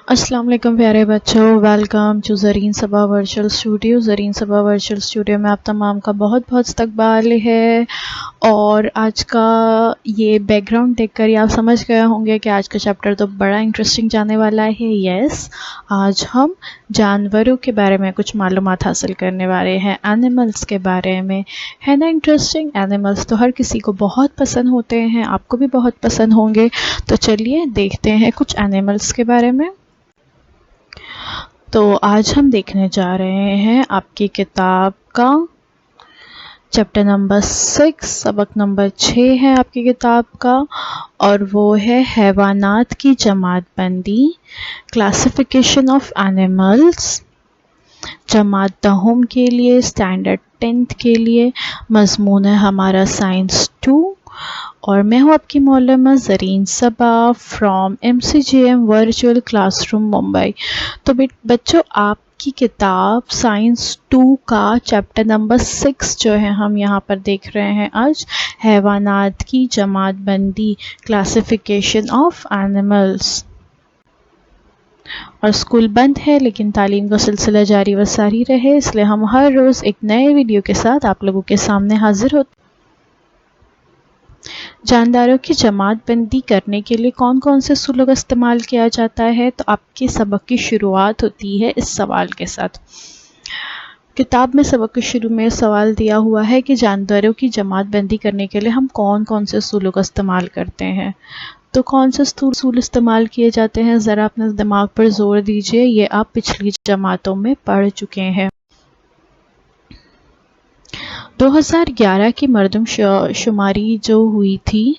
السلام علیکم پیارے بچوں، welcome to Zareen Saba virtual studio. Zareen Saba virtual studio میں آپ تمام کا بہت بہت استقبال ہے۔ اور آج کا یہ بیک گراؤنڈ دیکھ کر آپ سمجھ گئے ہوں گے کہ آج کا چیپٹر تو بڑا انٹرسٹنگ جانے والا ہے۔ یس، آج ہم جانوروں کے بارے میں کچھ معلومات حاصل کرنے والے ہیں، اینیملز کے بارے میں، ہے نا انٹرسٹنگ؟ اینیملز تو ہر کسی کو بہت پسند ہوتے ہیں، آپ کو بھی بہت پسند ہوں گے۔ تو چلیے دیکھتے ہیں کچھ اینیملز کے بارے میں۔ تو آج ہم دیکھنے جا رہے ہیں آپ کی کتاب کا چیپٹر نمبر 6، سبق نمبر 6 ہے آپ کی کتاب کا، اور وہ ہے حیوانات کی جماعت بندی، کلاسیفیکیشن آف اینیملز، جماعت دہم کے لیے، اسٹینڈرڈ 10th کے لیے۔ مضمون ہے ہمارا سائنس 2، اور میں ہوں آپ کی معلمہ Zareen Saba from MCGM virtual class room Mumbai. تو بچوں، آپ کی کتاب سائنس 2 کا چیپٹر نمبر 6 جو ہے ہم یہاں پر دیکھ رہے ہیں آج، حیوانات کی جماعت بندی، کلاسیفیکیشن آف اینیملز۔ اور اسکول بند ہے لیکن تعلیم کا سلسلہ جاری و ساری رہے، اس لیے ہم ہر روز ایک نئے ویڈیو کے ساتھ آپ لوگوں کے سامنے حاضر ہوتے ہیں۔ جانداروں کی جماعت بندی کرنے کے لیے کون کون سے اصولوں کا استعمال کیا جاتا ہے؟ تو آپ کے سبق کی شروعات ہوتی ہے اس سوال کے ساتھ۔ کتاب میں سبق کے شروع میں سوال دیا ہوا ہے کہ جانداروں کی جماعت بندی کرنے کے لیے ہم کون کون سے اصولوں کا استعمال کرتے ہیں۔ تو کون سے اصول استعمال کیے جاتے ہیں، ذرا اپنے دماغ پر زور دیجئے، یہ آپ پچھلی جماعتوں میں پڑھ چکے ہیں۔ 2011 کی مردم شماری جو ہوئی تھی،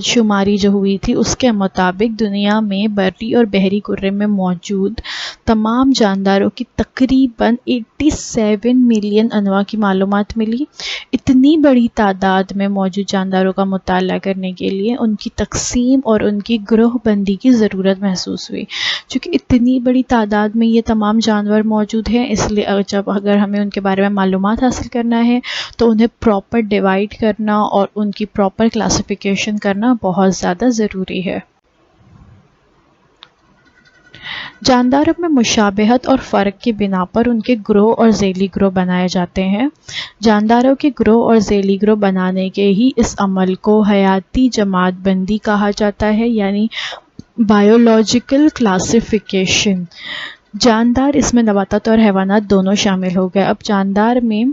شماری جو ہوئی تھی، اس کے مطابق دنیا میں بری اور بحری کرے میں موجود تمام جانداروں کی تقریباً 87 ملین انواع کی معلومات ملی۔ اتنی بڑی تعداد میں موجود جانداروں کا مطالعہ کرنے کے لیے ان کی تقسیم اور ان کی گروہ بندی کی ضرورت محسوس ہوئی۔ چونکہ اتنی بڑی تعداد میں یہ تمام جانور موجود ہیں، اس لیے اگر ہمیں ان کے بارے میں معلومات حاصل کرنا ہے تو انہیں پراپر ڈیوائڈ کرنا اور ان کی پراپر کلاسیفیکیشن کرنا بہت زیادہ ضروری ہے۔ جانداروں میں مشابہت اور فرق کی بنا پر ان کے گروہ اور ذیلی گروہ بنائے جاتے ہیں۔ جانداروں کے گروہ اور ذیلی گروہ بنانے کے ہی اس عمل کو حیاتی جماعت بندی کہا جاتا ہے، یعنی بایولوجیکل کلاسیفیکیشن۔ جاندار، اس میں نباتات اور حیوانات دونوں شامل ہو گئے۔ اب جاندار میں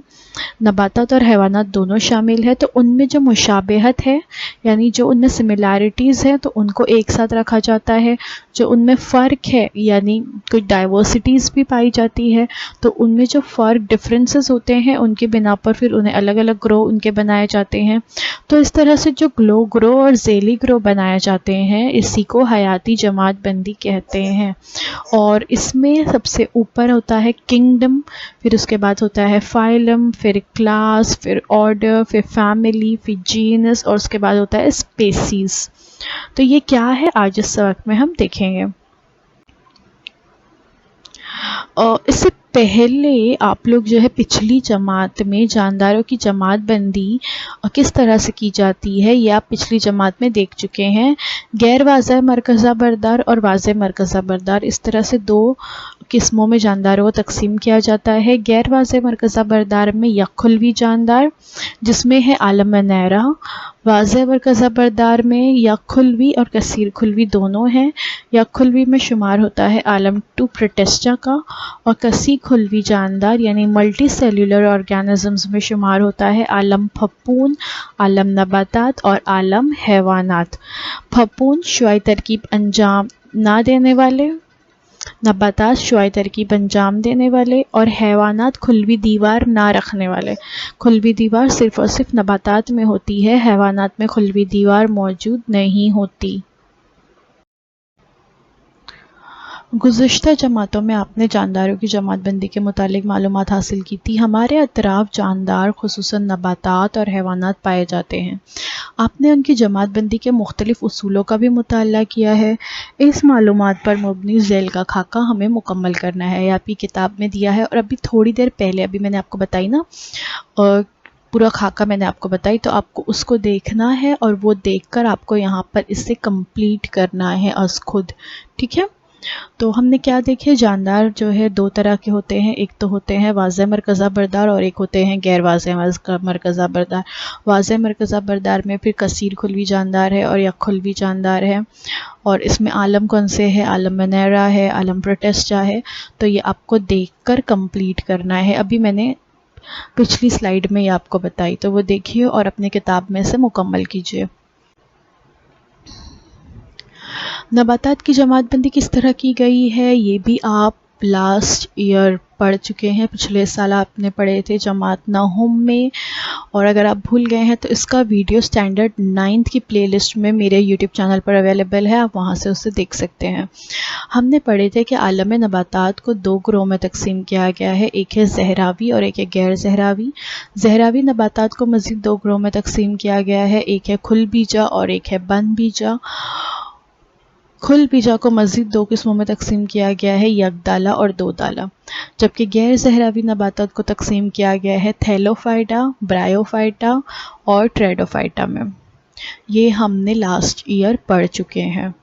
نباتات اور حیوانات دونوں شامل ہے، تو ان میں جو مشابہت ہے، یعنی جو ان میں سملیرٹیز ہے، تو ان کو ایک ساتھ رکھا جاتا ہے۔ جو ان میں فرق ہے، یعنی کچھ ڈائیورسٹیز بھی پائی جاتی ہے، تو ان میں جو فرق ڈفرینسز ہوتے ہیں، ان کی بنا پر پھر انہیں الگ الگ گروہ ان کے بنائے جاتے ہیں۔ تو اس طرح سے جو گروہ اور ذیلی گروہ بنائے جاتے ہیں، اسی کو حیاتی جماعت بندی کہتے ہیں۔ اور اس میں سب سے اوپر ہوتا ہے کنگڈم، پھر اس کے بعد ہوتا ہے فائلم، پھر کلاس، پھر آرڈر، پھر فیملی، پھر جینس، اور اس کے بعد ہوتا ہے اسپیسیز۔ تو یہ کیا ہے آج اس وقت میں ہم دیکھیں گے۔ اس سے پہلے آپ لوگ جو ہے پچھلی جماعت میں جانداروں کی جماعت بندی کس طرح سے کی جاتی ہے، یہ آپ پچھلی جماعت میں دیکھ چکے ہیں۔ غیر واضح مرکزہ بردار اور واضح مرکزہ بردار، اس طرح سے دو قسموں میں جانداروں کو تقسیم کیا جاتا ہے۔ غیر واضح مرکزہ بردار میں یک خلوی جاندار، جس میں ہے عالم نیرا۔ واضح مرکزہ بردار میں یک خلوی اور کثیر خلوی دونوں ہیں۔ یک خلوی میں شمار ہوتا ہے عالم 2 پروٹسٹا کا، اور کثیر خلوی جاندار یعنی ملٹی سیلولر آرگینزمز میں شمار ہوتا ہے عالم پھپھون، عالم نباتات اور عالم حیوانات۔ پھپھون شعاعی ترکیب انجام نہ دینے والے، نباتات شعاعی ترکیب انجام دینے والے، اور حیوانات خلوی دیوار نہ رکھنے والے۔ خلوی دیوار صرف اور صرف نباتات میں ہوتی ہے، حیوانات میں خلوی دیوار موجود نہیں ہوتی۔ گزشتہ جماعتوں میں آپ نے جانداروں کی جماعت بندی کے متعلق معلومات حاصل کی تھی۔ ہمارے اطراف جاندار، خصوصاً نباتات اور حیوانات پائے جاتے ہیں۔ آپ نے ان کی جماعت بندی کے مختلف اصولوں کا بھی مطالعہ کیا ہے۔ اس معلومات پر مبنی ذیل کا خاکہ ہمیں مکمل کرنا ہے، یہ آپ کی کتاب میں دیا ہے۔ اور ابھی تھوڑی دیر پہلے، ابھی میں نے آپ کو بتائی نا पूरा खाका मैंने आपको बताई, तो आपको उसको देखना है और वो देखकर आपको यहाँ पर इससे कंप्लीट करना है अस खुद। ठीक है, तो हमने क्या देखे, जानदार जो है दो तरह के होते हैं, एक तो होते हैं वाज़े मरकज़ा बरदार और एक होते हैं गैर वाज़े मरकज़ा बरदार। वाज़े मरकज़ा बरदार में फिर कसीर खुलवी जानदार है और या खुलवी जानदार है, और इसमें आलम कौन से है, आलम मनैरा है, आलम प्रोटेस्टा है। तो ये आपको देखकर कंप्लीट करना है। अभी मैंने पिछली स्लाइड में ये आपको बताई, तो वो देखिए और अपने किताब में से मुकम्मल कीजिए। नबातात की जमात बंदी किस तरह की गई है, ये भी आप लास्ट ईयर पढ़ चुके हैं, पिछले साल आपने पढ़े थे जमात नहुम में। और अगर आप भूल गए हैं तो इसका वीडियो स्टैंडर्ड 9th की प्लेलिस्ट में मेरे यूट्यूब चैनल पर अवेलेबल है, आप वहां से उसे देख सकते हैं। हमने पढ़े थे कि आलम नबातात को दो ग्रोह में तकसीम किया गया है, एक है ज़हरावी और एक है गैर ज़हरावी। ज़हरावी नबातात को मज़ीद दो ग्रोह में तकसीम किया गया है, एक है खुल बीजा और एक है बंद बीजा। खुल बीजा को मज़ीद दो किस्मों में तकसीम किया गया है, यकदाला और दो दाला। जबकि गैर ज़हरावी नबातात को तकसीम किया गया है थैलोफाइटा, ब्रायोफाइटा और ट्रेडोफाइटा में। ये हमने लास्ट ईयर पढ़ चुके हैं।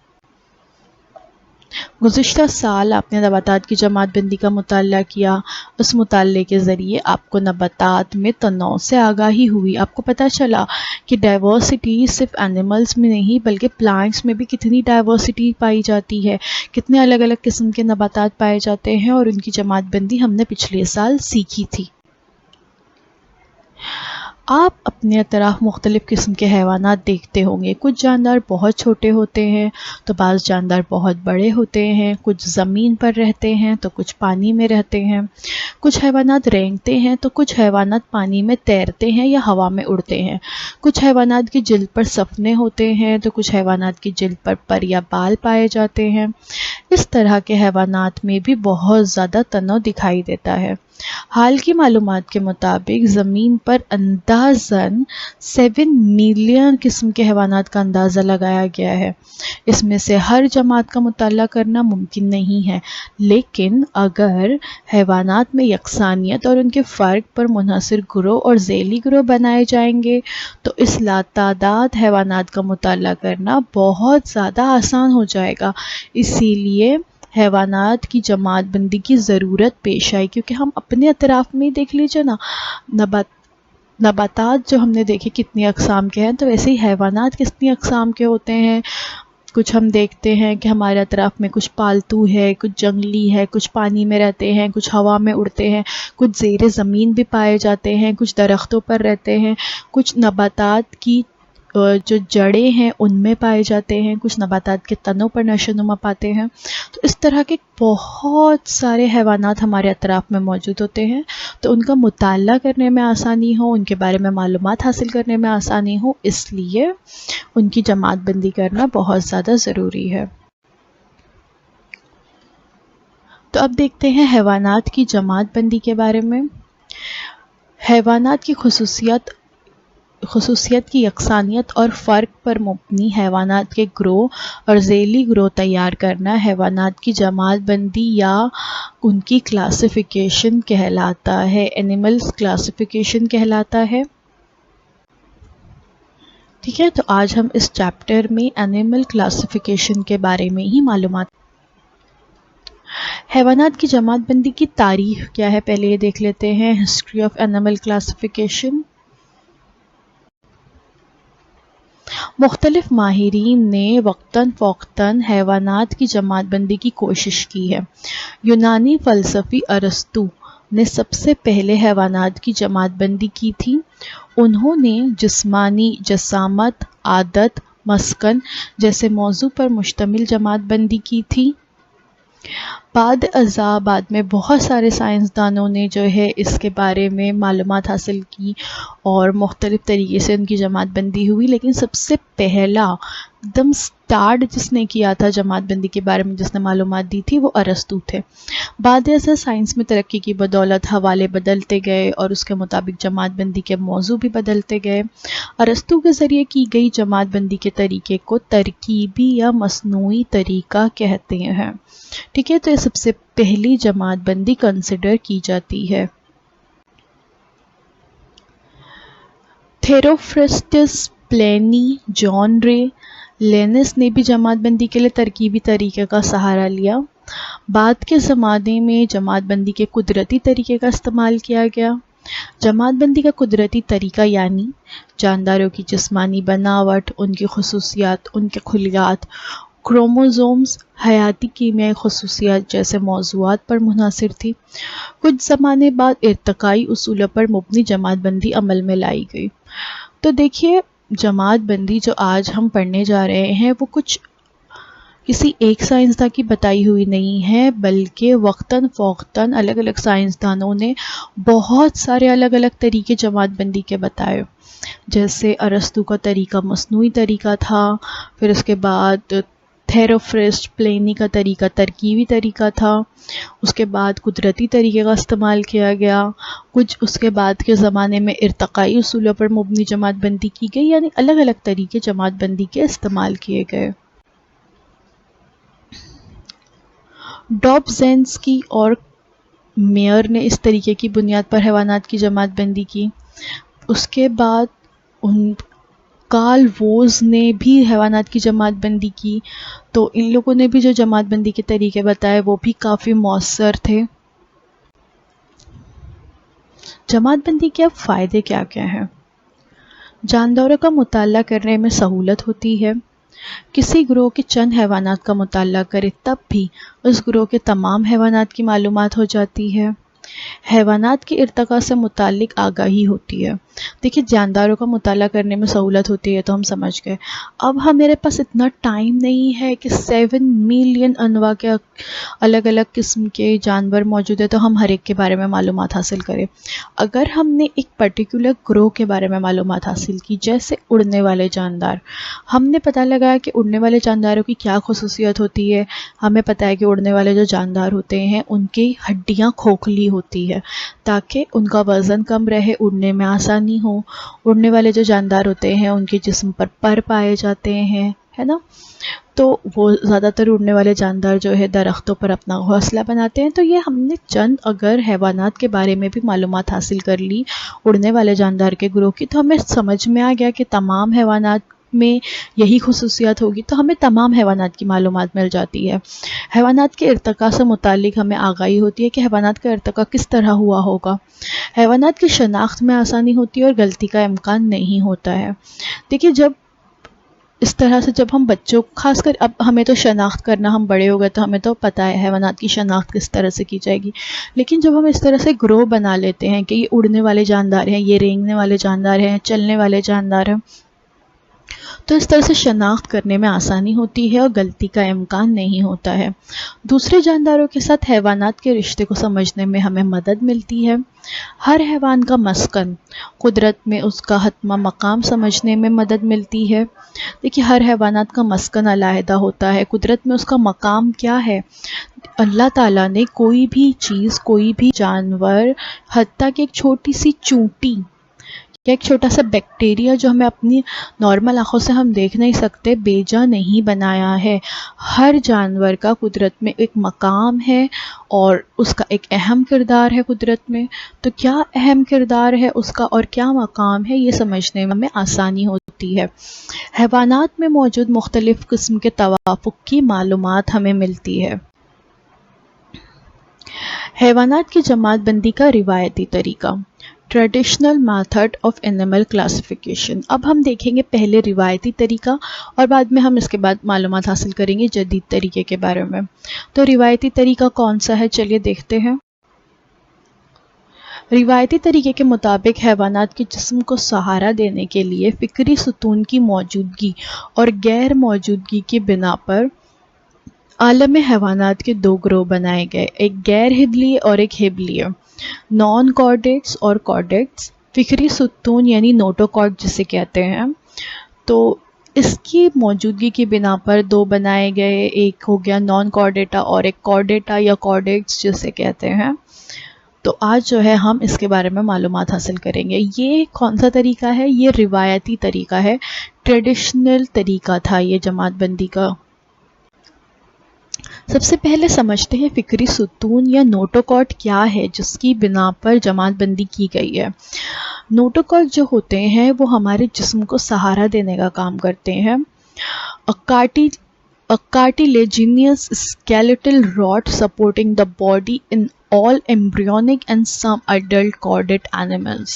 गुज़िश्ता साल आपने नबातात की जमात बंदी का मुताला किया, उस मुताले के ज़रिए आपको नबातात में तनौ से आगाही हुई। आपको पता चला कि डाइवर्सिटी सिर्फ एनिमल्स में नहीं बल्कि प्लांट्स में भी कितनी डाइवर्सिटी पाई जाती है, कितने अलग अलग किस्म के नबातात पाए जाते हैं, और उनकी जमात बंदी हमने पिछले साल सीखी थी। आप अपने अतराफ मुख्तलिफ़ किस्म के हैवानात देखते होंगे। कुछ जानदार बहुत छोटे होते हैं तो बाज़ जानदार बहुत बड़े होते हैं, कुछ ज़मीन पर रहते हैं तो कुछ पानी में रहते हैं, कुछ हैवानात रेंगते हैं तो कुछ हैवानात पानी में तैरते हैं या हवा में उड़ते हैं, कुछ हैवानात की जिल्द पर सफ़ने होते हैं तो कुछ हैवानात की जिल्द पर पर या बाल पाए जाते हैं। इस तरह के हैवानात में भी बहुत ज़्यादा तनौ दिखाई देता है। हाल की मालूमात के मुताबिक ज़मीन पर अंदाज़न 7 मिलियन किस्म के हैवानात का अंदाज़ा लगाया गया है। इसमें से हर जमात का मुताला करना मुमकिन नहीं है, लेकिन अगर हैवानात में यकसानियत और उनके फ़र्क पर मुनहसर ग्रोह और ज़ैली ग्रोह बनाए जाएंगे तो इस लातादाद हैवानात का मुताला करना बहुत ज़्यादा आसान हो जाएगा। इसीलिए हैवानात की जमात बंदी की ज़रूरत पेश आई, क्योंकि हम अपने अतराफ़ में देख लीजिए ना, नबातात जो हमने देखे कितनी अक़साम के हैं, तो वैसे ही हैवानात कितनी अक़साम के होते हैं। कुछ हम देखते हैं कि हमारे अतराफ़ में कुछ पालतू है, कुछ जंगली है, कुछ पानी में रहते हैं, कुछ हवा में उड़ते हैं, कुछ ज़ेरे ज़मीन भी पाए जाते हैं, कुछ दरख्तों पर रहते हैं, कुछ नबातात की जो जड़ें हैं उनमें पाए जाते हैं, कुछ नबातात के तनों पर नशोनुमा पाते हैं। तो इस तरह के बहुत सारे हैवानात हमारे अतराफ़ में मौजूद होते हैं, तो उनका मुताला करने में आसानी हो, उनके बारे में मालूमात हासिल करने में आसानी हो, इसलिए उनकी जमात बंदी करना बहुत ज़्यादा ज़रूरी है। तो अब देखते हैं हैवानात की जमात बंदी के बारे में। हैवानात की खुसूसियत की यकसानियत और फ़र्क पर मुबनी हैवानात के ग्रोह और ज़ैली ग्रोह तैयार करना हैवानात की जमात बंदी या उनकी क्लासिफिकेशन कहलाता है, एनिमल्स क्लासिफिकेशन कहलाता है। ठीक है, तो आज हम इस चैप्टर में एनिमल क्लासिफिकेशन के बारे में ही मालूमात। हैवानात की जमात बंदी की तारीख़ क्या है, पहले ये देख लेते हैं। History of animal classification. मुख्तलिफ माहिरीन ने वक्तन फ़ौक़तन हैवानात की जमात बंदी की कोशिश की है। यूनानी फ़लसफ़ी अरस्तू ने सबसे पहले हैवानात की जमात बंदी की थी। उन्होंने जिस्मानी जसामत, आदत, मस्कन जैसे मौजू पर मुश्तमिल जमात बंदी की थी। बाद में बहुत सारे साइंसदानों ने जो है इसके बारे में मालूमात हासिल की और मुख्तलिफ़ तरीके से उनकी जमात बंदी हुई, लेकिन सबसे पहला एकदम स्टार्ट जिसने किया था जमात बंदी के बारे में, जिसने मालूमात दी थी, वो अरस्तू थे। बाद ऐसा साइंस में तरक्की की बदौलत हवाले बदलते गए और उसके मुताबिक जमात बंदी के मौजू भी बदलते गए। अरस्तू के ज़रिए की गई जमात बंदी के तरीके को तरकीबी या मसनूई तरीका कहते हैं। ठीक है, तो ये सबसे पहली जमात बंदी कंसिडर की जाती है। थेरोफ्रस्टस, प्लेनी, जॉन रे, लेनिस ने भी जमात बंदी के लिए तरकीबी तरीके का सहारा लिया। बाद के ज़माने में जमात बंदी के कुदरती तरीके का इस्तेमाल किया गया। जमात बंदी का कुदरती तरीका यानी जानदारों की जिस्मानी बनावट, उनकी खसूसियात, उनके खुलियात, क्रोमोसोम्स, हयाती कीमियाई खसूसियात जैसे मौज़ूआत पर मुनहसर थी। कुछ ज़माने बाद इर्तकाई उसूलों पर मुबनी जमात बंदी अमल में लाई गई। तो देखिए, जमात बंदी जो आज हम पढ़ने जा रहे हैं वो कुछ किसी एक साइंसदान की बताई हुई नहीं है, बल्कि वक्तन फ़ौक़तन अलग अलग साइंसदानों ने बहुत सारे अलग अलग तरीके जमात बंदी के बताए। जैसे अरस्तू का तरीका मसनूई तरीका था, फिर उसके बाद थेरोफ्रस्ट, प्लेनी का तरीका तरकीबी तरीका था, उसके बाद कुदरती तरीके का इस्तेमाल किया गया। कुछ उसके बाद के ज़माने में इर्तकाई उसूलों पर मुबनी जमात बंदी की गई, यानी अलग अलग तरीके जमात बंदी के इस्तेमाल किए गए। डॉब्ज़ेंस्की और मेयर ने इस तरीके की बुनियाद पर हैवानात की जमात बंदी की। उसके बाद कार्ल वोज ने भी हैवानात की जमात बंदी की। तो इन लोगों ने भी जो जमात बंदी के तरीके बताए वो भी काफ़ी मौसर थे। जमात बंदी के अब फ़ायदे क्या क्या हैं? जानदारों का मुताला करने में सहूलत होती है। किसी ग्रोह के चंद हैवानात का मुताला करे तब भी उस ग्रोह के तमाम हैवानात की मालूमात हो जाती है। हैवानात के इर्तका से मुतालिक आगाही होती है। देखिए, जानदारों का मुताला करने में सहूलत होती है तो हम समझ गए। अब मेरे पास इतना टाइम नहीं है कि 7 मिलियन अनवा के अलग अलग किस्म के जानवर मौजूद है तो हम हर एक के बारे में मालूमात हासिल करें। अगर हमने एक पर्टिकुलर ग्रोह के बारे में मालूमात हासिल की, जैसे उड़ने वाले जानदार, हमने पता लगाया कि उड़ने वाले जानदारों की क्या खुसूसियत होती है। हमें पता है कि उड़ने वाले जो जानदार होते हैं उनकी हड्डियाँ खोखली होती है ताकि उनका वज़न कम रहे, उड़ने में आसानी हो। उड़ने वाले जो जानदार होते हैं उनके जिस्म पर पर पाए जाते हैं, है ना। तो वो ज़्यादातर उड़ने वाले जानदार जो है दरख्तों पर अपना घोंसला बनाते हैं। तो ये हमने चंद अगर हैवानात के बारे में भी मालूमात हासिल कर ली उड़ने वाले जानदार के ग्रोह की, तो हमें समझ में आ गया कि तमाम हैवानात में यही खुसूसियत होगी, तो हमें तमाम हैवानात की मालूमात मिल जाती है। हैवानात के इर्तका से मुतालिक हमें आगाही होती है कि हैवानात का इर्तका किस तरह हुआ होगा। हैवानात की शनाख्त में आसानी होती है और गलती का इम्कान नहीं होता है। देखिए, जब इस तरह से जब हम बच्चों, खासकर अब हमें तो शनाख्त करना, हम बड़े हो गए तो हमें तो पता है हैवानात की शनाख्त किस तरह से की जाएगी, लेकिन जब हम इस तरह से ग्रोह बना लेते हैं कि ये उड़ने वाले जानदार हैं, ये रेंगने वाले जानदार हैं, चलने वाले जानदार हैं, तो इस तरह से शनाख्त करने में आसानी होती है और गलती का इम्कान नहीं होता है। दूसरे जानदारों के साथ हैवानात के रिश्ते को समझने में हमें मदद मिलती है। हर हैवान का मस्कन, कुदरत में उसका हतमा मकाम समझने में मदद मिलती है। देखिए, हर हैवानात का मस्कन अलहदा होता है, कुदरत में उसका मकाम क्या है। अल्लाह ताला ने कोई भी चीज़, कोई भी जानवर, हत्ता कि एक छोटी सी चूंटी या एक छोटा सा बैक्टीरिया जो हमें अपनी नॉर्मल आँखों से हम देख नहीं सकते, बेजा नहीं बनाया है। हर जानवर का कुदरत में एक मकाम है और उसका एक अहम किरदार है कुदरत में। तो क्या अहम किरदार है उसका और क्या मकाम है, ये समझने में हमें आसानी होती है। हैवानात में मौजूद मुख्तलिफ़ किस्म के तवाफ़ुक़ की मालूमात हमें मिलती है। हैवानात की जमात बंदी का रिवायती तरीका, traditional method of animal classification. अब हम देखेंगे पहले रिवायती तरीका और बाद में हम इसके बाद मालूमात हासिल करेंगे जदीद तरीके के बारे में। तो रिवायती तरीका कौन सा है, चलिए देखते हैं। रिवायती तरीके के मुताबिक हैवानात के जिस्म को सहारा देने के लिए फ़िक्री सुतून की मौजूदगी और गैर मौजूदगी की बिना पर आलम हैवानात के दो ग्रोह बनाए गए, एक गैर हिबलीय और एक हिबलीय। नॉन कॉर्डेट्स और कॉर्डेट्स। फ़िक्री सुतून यानी नोटोकॉर्ड जिसे कहते हैं, तो इसकी मौजूदगी की बिना पर दो बनाए गए, एक हो गया नॉन कॉर्डेटा और एक कॉर्डेटा या कॉर्डेट्स जिसे कहते हैं। तो आज जो है हम इसके बारे में मालूमात हासिल करेंगे। ये कौन सा तरीका है, ये रिवायती तरीका है, ट्रेडिशनल तरीका था ये जमात बंदी का। सबसे पहले समझते हैं फ़िक्री सुतून या नोटोकॉर्ड क्या है जिसकी बिना पर जमात बंदी की गई है। नोटोकॉर्ड जो होते हैं वो हमारे जिस्म को सहारा देने का काम करते हैं. A cartilaginous skeletal rod supporting the body in all embryonic and some adult chordate animals.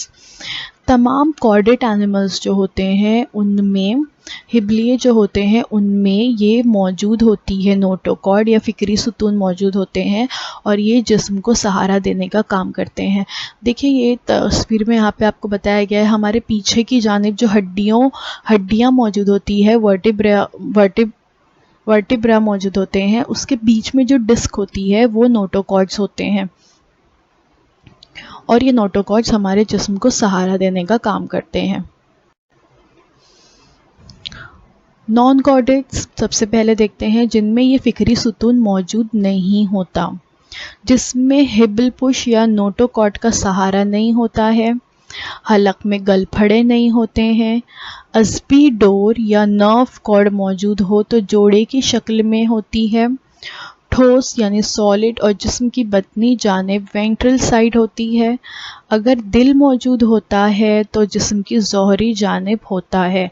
तमाम कॉर्डेट एनिमल्स जो होते हैं उनमें, हिबलिए जो होते हैं उनमें ये मौजूद होती है, नोटोकॉर्ड या फिक्री सुतून मौजूद होते हैं और ये जिस्म को सहारा देने का काम करते हैं. देखिए ये तस्वीर में यहाँ पे आपको बताया गया है, हमारे पीछे की जानिब जो हड्डियाँ मौजूद होती है, वर्टिब्रा मौजूद होते हैं, उसके बीच में जो डिस्क होती है वो नोटोकॉर्ड्स होते हैं और ये नोटोकॉर्ड्स हमारे जिस्म को सहारा देने का काम करते हैं. नॉन कॉर्डेट्स सबसे पहले देखते हैं जिनमें ये फिक्री सुतून मौजूद नहीं होता, जिसमें हिबलपुश या नोटोकॉर्ड का सहारा नहीं होता है, हलक में गलफड़े नहीं होते हैं, अस्बी डोर या नर्व कॉर्ड मौजूद हो तो जोड़े की शक्ल में होती है, ठोस यानी सॉलिड और जिस्म की बतनी जानिब वेंट्रल साइड होती है. अगर दिल मौजूद होता है तो जिस्म की ज़ोहरी जानिब होता है.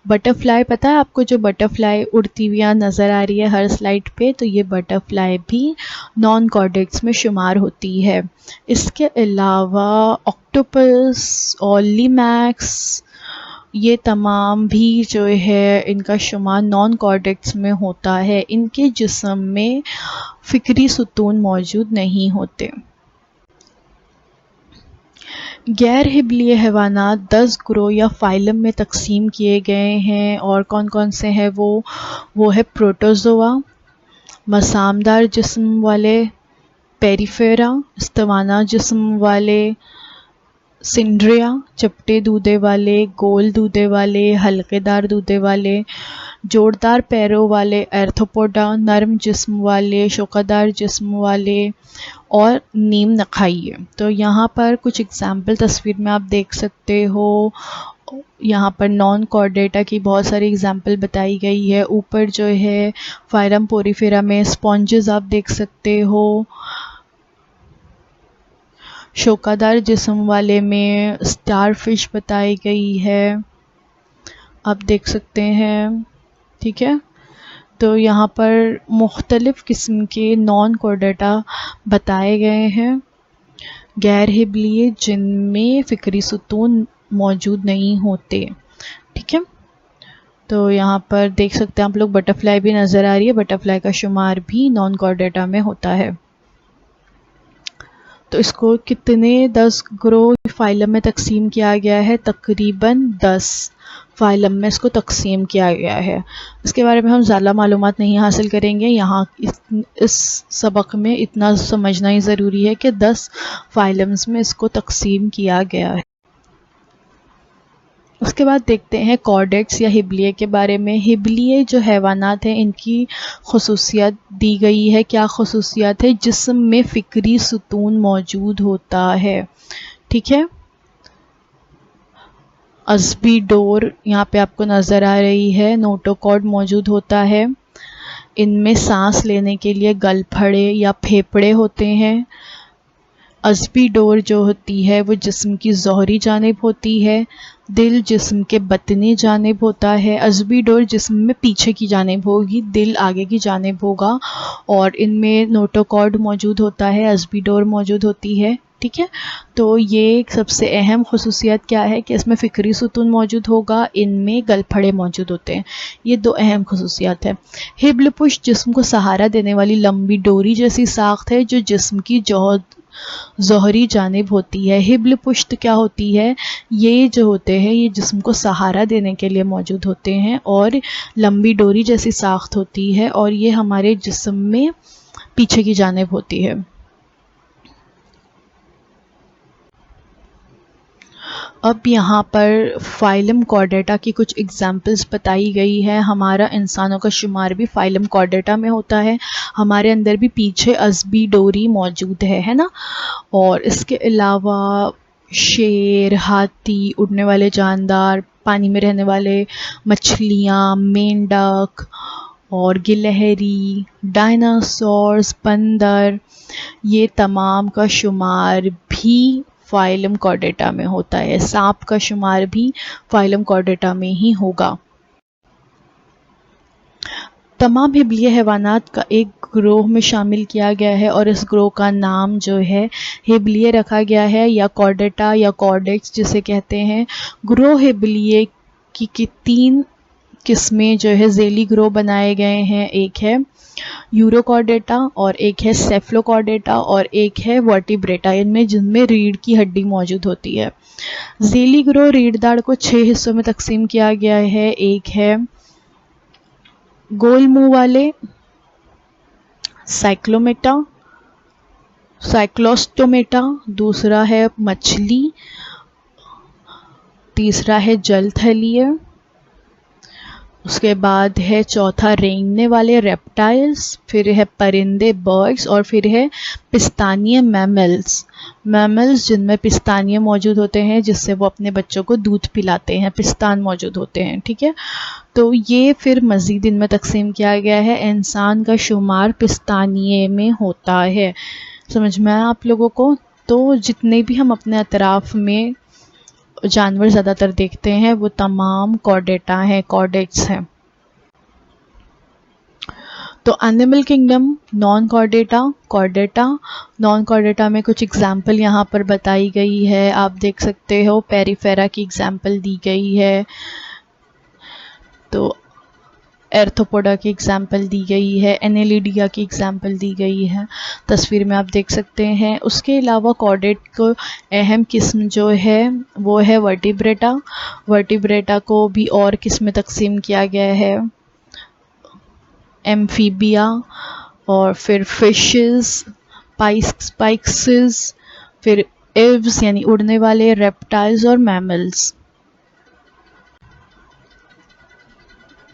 बटरफ्लाई पता है आपको, जो बटरफ्लाई उड़ती हुई नज़र आ रही है हर स्लाइड पे, तो ये बटरफ्लाई भी नॉन कॉर्डेट्स में शुमार होती है. इसके अलावा ऑक्टोपस और लिमैक्स, ये तमाम भी जो है इनका शुमार नॉन कॉर्डेट्स में होता है. इनके जिस्म में फिक्री सुतून मौजूद नहीं होते. गैर हिबलीय हैवानात 10 ग्रोह या फाइलम में तकसीम किए गए हैं और कौन कौन से हैं वो है प्रोटोजोआ, मसामदार जिस्म वाले पेरिफेरा, इस्तवाना जिस्म वाले सिंड्रिया, चपटे दूधे वाले, गोल दूधे वाले, हल्केदार दूधे वाले, जोड़दार पैरों वाले एर्थोपोडा, नरम जिस्म वाले, शोकादार जिस्म वाले और नीम नखाइये. तो यहाँ पर कुछ एग्जाम्पल तस्वीर में आप देख सकते हो. यहाँ पर नॉन कॉर्डेटा की बहुत सारी एग्जाम्पल बताई गई है. ऊपर जो है फाइलम पोरीफेरा में स्पॉन्जेस आप देख सकते हो. शोकादार जिस्म वाले में स्टार फिश बताई गई है, आप देख सकते हैं. ठीक है, तो यहाँ पर मुख्तलिफ़ किस्म के नॉन कॉर्डेटा बताए गए हैं गैर हिबलीय जिनमें फिक्री सुतून मौजूद नहीं होते. ठीक है, तो यहाँ पर देख सकते हैं आप लोग, बटरफ्लाई भी नज़र आ रही है, बटरफ्लाई का शुमार भी नॉन कॉर्डेटा में होता है. तो इसको कितने 10 ग्रोह फाइलम में तकसीम किया गया है? तकरीबन 10 फाइलम में इसको तकसीम किया गया है. इसके बारे में हम ज़्यादा मालूमात नहीं हासिल करेंगे. यहाँ इस सबक में इतना समझना ही ज़रूरी है कि 10 फाइलम्स में इसको तकसीम किया गया है. उसके बाद देखते हैं कॉर्डेट्स या हिबलिए के बारे में. हिबलिए जो हैवानात हैं इनकी खसूसियत दी गई है. क्या खसूसियत है? जिस्म में फिक्री सुतून मौजूद होता है. ठीक है, अस्बी डोर यहाँ पे आपको नज़र आ रही है, नोटोकॉर्ड मौजूद होता है. इनमें सांस लेने के लिए गलफड़े या फेफड़े होते हैं. अस्बी डोर जो होती है वो जिस्म की ज़ोहरी जानिब होती है. दिल जिस्म के बतनी जानिब होता है. अस्बी डोर जिस्म में पीछे की जानिब होगी, दिल आगे की जानिब होगा. और इनमें नोटोकॉर्ड मौजूद होता है, अस्बी डोर मौजूद होती है. ठीक है, तो ये सबसे अहम खसूसियत क्या है कि इसमें फ़िक्री सुतून मौजूद होगा, इनमें गलफड़े मौजूद होते हैं. ये 2 अहम खसूसियत है. हिबलपुश जिस्म को सहारा देने वाली लंबी डोरी जैसी साख्त है जो जिस्म की ज़ोहरी जानिब होती है. हिबल पुश्त क्या होती है? ये जो होते हैं ये जिस्म को सहारा देने के लिए मौजूद होते हैं और लंबी डोरी जैसी साख्त होती है और ये हमारे जिस्म में पीछे की जानिब होती है. अब यहाँ पर फाइलम कॉर्डेटा की कुछ एग्जाम्पल्स बताई गई है. हमारा इंसानों का शुमार भी फाइलम कॉर्डेटा में होता है. हमारे अंदर भी पीछे अस्बी डोरी मौजूद है ना. और इसके अलावा शेर, हाथी, उड़ने वाले जानदार, पानी में रहने वाले मछलियाँ, मेंढक और गिलहरी, डायनासोर्स, बंदर, ये तमाम का शुमार भी फाइलम कॉर्डेटा में होता है। सांप का शुमार भी फाइलम कॉर्डेटा में ही होगा। तमाम हिबलीय हैवानात का एक ग्रोह में शामिल किया गया है और इस ग्रोह का नाम जो है हिबलीय रखा गया है, या कॉर्डेटा या कॉर्डेक्स जिसे कहते हैं। ग्रोह हिबलीय की 3 किस्में जो है ज़ेली ग्रोह बनाए गए हैं। एक है यूरोकॉर्डेटा और एक है सेफ्लोकॉर्डेटा और एक है वर्टिब्रेटा, इनमें जिनमें रीढ़ की हड्डी मौजूद होती है। ज़ेली ग्रोह रीढ़दाड़ को 6 हिस्सों में तकसीम किया गया है। एक है गोल मुंह वाले साइक्लोस्टोमेटा, दूसरा है मछली, तीसरा है जलथलीय, उसके बाद है चौथा रेंगने वाले रेप्टाइल्स, फिर है परिंदे बर्ड्स, और फिर है पिस्तानीय मैमल्स जिनमें पिस्तानिये मौजूद होते हैं जिससे वो अपने बच्चों को दूध पिलाते हैं, पिस्तान मौजूद होते हैं। ठीक है, तो ये फिर मज़ीद इनमें तकसीम किया गया है। इंसान का शुमार पिस्तानिये में होता है। समझ में आया आप लोगों को? तो जितने भी हम अपने अतराफ़ में जानवर ज़्यादातर देखते हैं वो तमाम कॉर्डेटा हैं, कॉर्डेट्स हैं। तो animal kingdom, non Chordata, Chordata. Non Chordata में कुछ एग्जाम्पल यहाँ पर बताई गई है, आप देख सकते हो। पेरिफेरा की एग्जाम्पल दी गई है, तो एर्थोपोडा की एग्जाम्पल दी गई है, एनेलिडिया की एग्जाम्पल दी गई है, तस्वीर में आप देख सकते हैं। उसके अलावा कॉर्डेट को अहम किस्म जो है वो है वर्टिब्रेटा। वर्टिब्रेटा को भी और किस्म में तकसीम किया गया है, एम्फीबिया, और फिर फिशेस, स्पाइक्सेस, फिर एव्स यानी उड़ने वाले, रेप्टाइल्स और मैमल्स।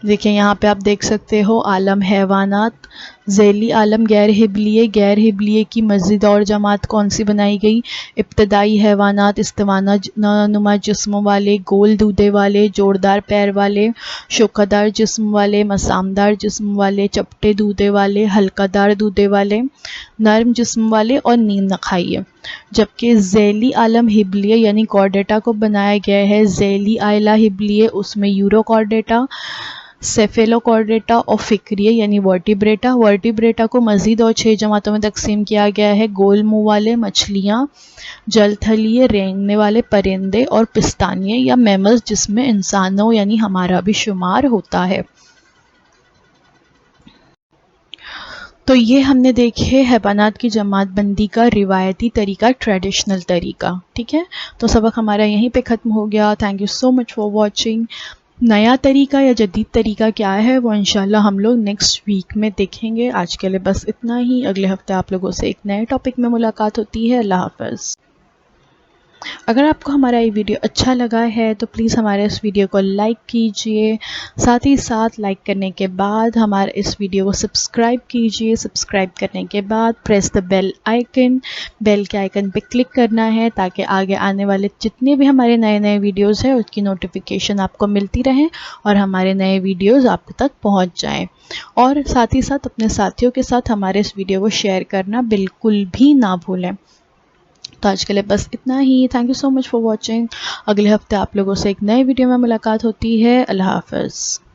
देखिए यहाँ पे आप देख सकते हो आलम हैवानात, ज़ैली आलम गैर हिबलीय की मज़ीद और जमात कौन सी बनाई गई? इब्तदाई हैवानात, इस्तिवाना नुमा जिस्म वाले, गोल दूधे वाले, जोरदार पैर वाले, शोखादार जिस्म वाले, मसामदार जिस्म वाले, चपटे दूधे वाले, हल्कादार दूधे वाले, नरम जिस्म वाले और नीम नखाइये। जबकि ज़ैली आलम हिबलीय यानी कॉर्डेटा को बनाया गया है ज़ैली आयला हिबलीय, उसमें यूरोकॉर्डेटा, सेफेलोकॉर्डेटा और फिक्रिय यानी वर्टिब्रेटा को मज़ीद और 6 जमातों में तकसीम किया गया है। गोल मुंह वाले मछलियाँ, जलथलीय, रेंगने वाले परिंदे और पिस्तानिये या मैमल्स जिसमें इंसानों यानी हमारा भी शुमार होता है। तो ये हमने देखे हैवानात की जमात बंदी का रिवायती तरीका, ट्रेडिशनल तरीका। ठीक है, तो सबक हमारा यहीं पे ख़त्म हो गया। Thank you so much for watching. नया तरीका या जदीद तरीका क्या है वो इंशाल्लाह हम लोग नेक्स्ट वीक में देखेंगे। आज के लिए बस इतना ही। अगले हफ्ते आप लोगों से एक नए टॉपिक में मुलाकात होती है। अल्लाह हाफ़िज़। अगर आपको हमारा ये वीडियो अच्छा लगा है तो प्लीज़ हमारे इस वीडियो को लाइक कीजिए, साथ ही साथ लाइक करने के बाद हमारे इस वीडियो को सब्सक्राइब कीजिए। सब्सक्राइब करने के बाद press the bell icon, bell के आइकन पे क्लिक करना है ताकि आगे आने वाले जितने भी हमारे नए वीडियोज़ हैं उसकी नोटिफिकेशन आपको मिलती रहें और हमारे नए वीडियोज़ आप तक पहुँच जाएँ। और साथ ही साथ अपने साथियों के साथ हमारे इस वीडियो को शेयर करना बिल्कुल भी ना भूलें। तो आज के लिए बस इतना ही। Thank you so much for watching. अगले हफ्ते आप लोगों से एक नए वीडियो में मुलाकात होती है। अल्लाह हाफ़िज़।